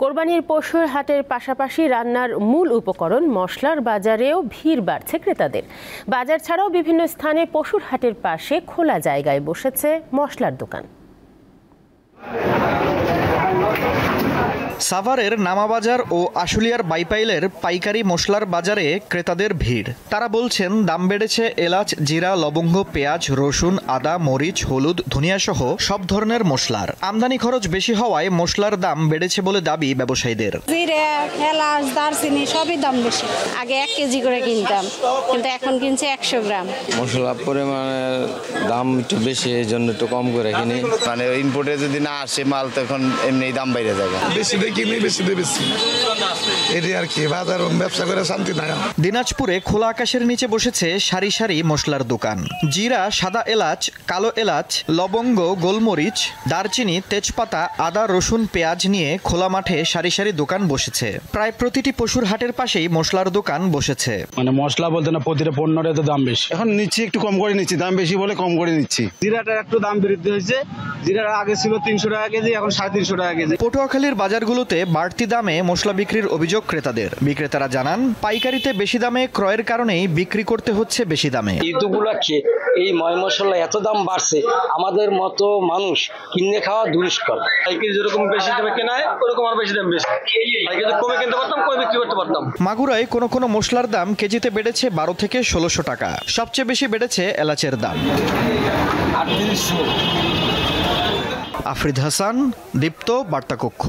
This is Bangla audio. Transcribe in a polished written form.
কোরবানির পশুর হাটের পাশাপাশি রান্নার মূল উপকরণ মশলার বাজারেও ভিড় বাড়ছে ক্রেতাদের। বাজার ছাড়াও বিভিন্ন স্থানে পশুর হাটের পাশে খোলা জায়গায় বসেছে মশলার দোকান। সাভারের নামাবাজার ও আশুলিয়ার বাইপাইলের পাইকারি মশলার বাজারে ক্রেতাদের ভিড়। তারা বলছেন দাম বেড়েছে এলাচ, জিরা, লবঙ্গ, পেঁয়াজ, রসুন, আদা, মরিচ, হলুদ, ধনিয়া সহ সব ধরনের মশলার। আমদানি খরচ বেশি হওয়ায় মশলার দাম বেড়েছে বলে দাবি ব্যবসায়ীদের। জিরা, এলাচ, দারচিনি সবই দাম বেশি। আগে 1 কেজি করে কিনতাম, কিন্তু এখন কিনছে 100 গ্রাম। মশলার পরিমাণের দাম একটু বেশি, এই জন্য একটু কম করে কিনি। মানে ইম্পোর্টে যদি না আসে মাল তখন এমনি দাম বেড়ে যাবে। দিনাজপুরে খোলা আকাশের নিচে বসেছে সারি সারি মশলার দোকান। জিরা, সাদা এলাচ, কালো এলাচ, লবঙ্গ, গোলমরিচ, দারচিনি, তেজপাতা, আদা, রসুন, পেঁয়াজ নিয়ে খোলা মাঠে সারি সারি দোকান বসেছে। প্রায় প্রতিটি পশুর হাটের পাশেই মশলার দোকান বসেছে। মানে মশলা বলতে না, প্রতিটা পণ্যের তো দাম বেশি। এখন নিচ্ছি, একটু কম করে নিচ্ছি, দাম বেশি বলে কম করে নিচ্ছি। জিরাটার একটু দাম বৃদ্ধি হয়েছে। জিরার আগে ছিল 300 টাকা কেজি, এখন 350 টাকা কেজি। পটুয়াখালীর বাজারগুলোতে বাড়তি দামে মশলা বিক্রির অভিযোগ ক্রেতাদের। বিক্রেতারা জানান, পাইকারিতে বেশি দামে ক্রয়ের কারণেই বিক্রি করতে হচ্ছে বেশি দামে। ঈদ উপলক্ষে এই ময় মশলা এত দাম বাড়ছে, আমাদের মতো মানুষ কিনে খাওয়া দুষ্কর। পাইকারি যেরকম বেশি দামে কেনায় ওরকম আর বেশি দাম বেশি। পাইকারি কমে কিনতে পারতাম, কমে বিক্রি করতে পারতাম। মাগুরায় কোনো কোনো মশলার দাম কেজিতে বেড়েছে 12 থেকে 1600 টাকা। সবচেয়ে বেশি বেড়েছে এলাচের দাম। আফরিদ হাসান, দীপ্ত বার্তা কক্ষ।